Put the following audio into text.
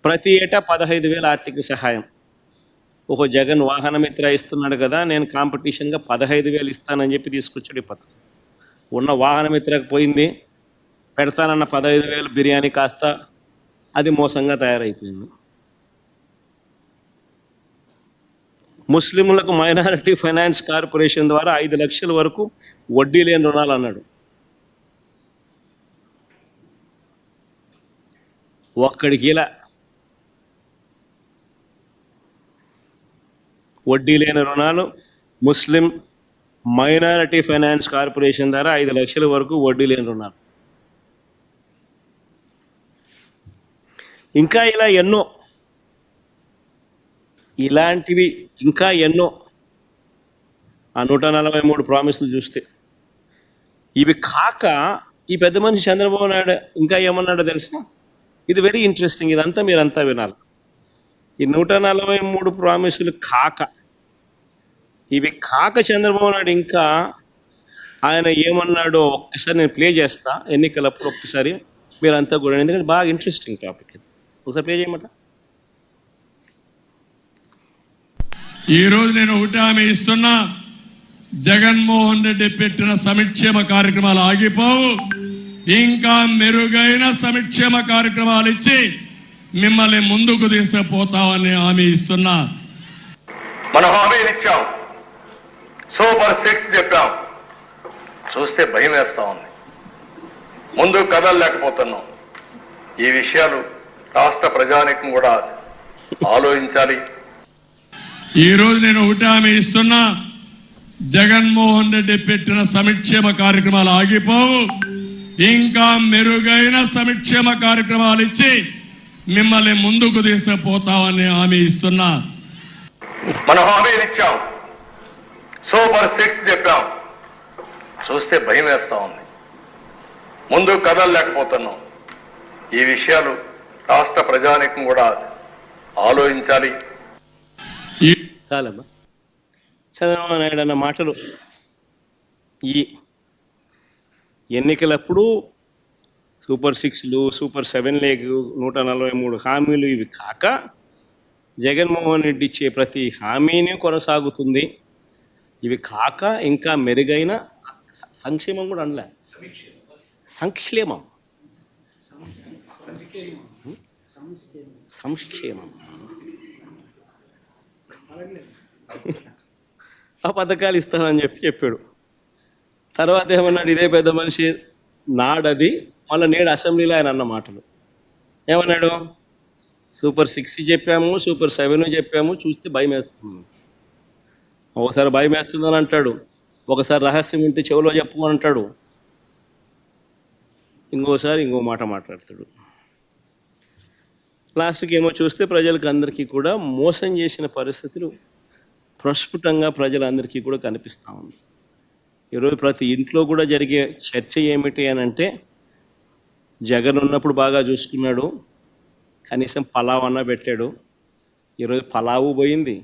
ప్రతి ఏటా 15,000 ఆర్థిక సహాయం. ఒక జగన్ వాహనమిత్ర ఇస్తున్నాడు కదా, నేను కాంపిటీషన్గా 15,000 ఇస్తానని చెప్పి తీసుకొచ్చాడు ఈ పథకం. ఉన్న వాహనమిత్రకు పోయింది, పెడతానన్న 15,000 బిర్యానీ కాస్త అది మోసంగా తయారైపోయింది. ముస్లింలకు మైనారిటీ ఫైనాన్స్ కార్పొరేషన్ ద్వారా 5 లక్షల వరకు వడ్డీ లేని రుణాలు అన్నాడు. ఒక్కడికి ఇలా వడ్డీ లేని రుణాలు ముస్లిం మైనారిటీ ఫైనాన్స్ కార్పొరేషన్ ద్వారా 5 లక్షల వరకు వడ్డీ లేని రుణాలు. ఇంకా ఇలా ఎన్నో, ఇలాంటివి ఇంకా ఎన్నో. ఆ 143 ప్రామిసులు చూస్తే ఇవి కాక ఈ పెద్ద మనిషి చంద్రబాబు నాయుడు ఇంకా ఏమన్నాడో తెలుసా? ఇది వెరీ ఇంట్రెస్టింగ్, ఇదంతా మీరంతా వినాలి. ఈ 143 ప్రామిసులు కాక, ఇవి కాక చంద్రబాబు నాయుడు ఇంకా ఆయన ఏమన్నాడో ఒక్కసారి నేను ప్లే చేస్తా, ఎన్నికలప్పుడు ఒక్కసారి మీరంతా కూడా, ఎందుకంటే బాగా ఇంట్రెస్టింగ్ టాపిక్ ఇది. ఒకసారి ప్లే చేయమంట. ఈరోజు నేను ఒకటి హామీ ఇస్తున్నా, జగన్మోహన్ రెడ్డి పెట్టిన సంక్షేమ కార్యక్రమాలు ఆగిపోవు, ఇంకా మెరుగైన సంక్షేమ కార్యక్రమాలు ఇచ్చి మిమ్మల్ని ముందుకు తీసుకుపోతామని హామీ ఇస్తున్నా. మనం హామీలు ఇచ్చాం, సూపర్ 6 చెప్పాం, చూస్తే భయం వేస్తా ఉంది, ముందు కదలలేకపోతున్నాం. ఈ విషయాలు రాష్ట్ర ప్రజానీకం కూడా ఆలోచించాలి. ఈరోజు నేను ఒకటి హామీ ఇస్తున్నా, జగన్మోహన్ రెడ్డి పెట్టిన సంక్షేమ కార్యక్రమాలు ఆగిపోవు, ఇంకా మెరుగైన సంక్షేమ కార్యక్రమాలు ఇచ్చి మిమ్మల్ని ముందుకు తీసుకుపోతామని హామీ ఇస్తున్నా. మనం హామీలు ఇచ్చాం, సూపర్ 6 చెప్పాం, చూస్తే భయం వేస్తా ఉంది, ముందు కదలలేకపోతున్నాం. ఈ విషయాలు రాష్ట్ర ప్రజానీకం కూడా ఆలోచించాలి. చాలమ్మా, చంద్రబాబు నాయుడు అన్న మాటలు ఈ ఎన్నికలప్పుడు సూపర్ 6లు, సూపర్ 7 లేగు, 143 హామీలు, ఇవి కాక జగన్మోహన్ రెడ్డి ఇచ్చే ప్రతి హామీని కొనసాగుతుంది. ఇవి కాక ఇంకా మెరుగైన సంక్షేమం కూడా అనలే, సంక్షేమం సంక్షేమం ఆ పథకాలు ఇస్తానని చెప్పాడు. తర్వాత ఏమన్నాడు ఇదే పెద్ద మనిషి నాడది, మళ్ళీ నేడు అసెంబ్లీలో ఆయన అన్న మాటలు ఏమన్నాడు? సూపర్ 6 చెప్పాము, సూపర్ 7 చెప్పాము, చూస్తే భయం వేస్తుంది. ఒకసారి భయం వేస్తుందని అంటాడు, ఒకసారి రహస్యం ఇంటి చెవిలో చెప్పమని అంటాడు, ఇంకోసారి ఇంకో మాట మాట్లాడతాడు. లాస్ట్కి ఏమో చూస్తే ప్రజలకు అందరికీ కూడా మోసం చేసిన పరిస్థితులు ప్రస్ఫుటంగా ప్రజలందరికీ కూడా కనిపిస్తూ ఉంది. ఈరోజు ప్రతి ఇంట్లో కూడా జరిగే చర్చ ఏమిటి అని అంటే, జగన్ ఉన్నప్పుడు బాగా చూసుకున్నాడు, కనీసం పలావ్ అన్న పెట్టాడు, ఈరోజు పలావు పోయింది,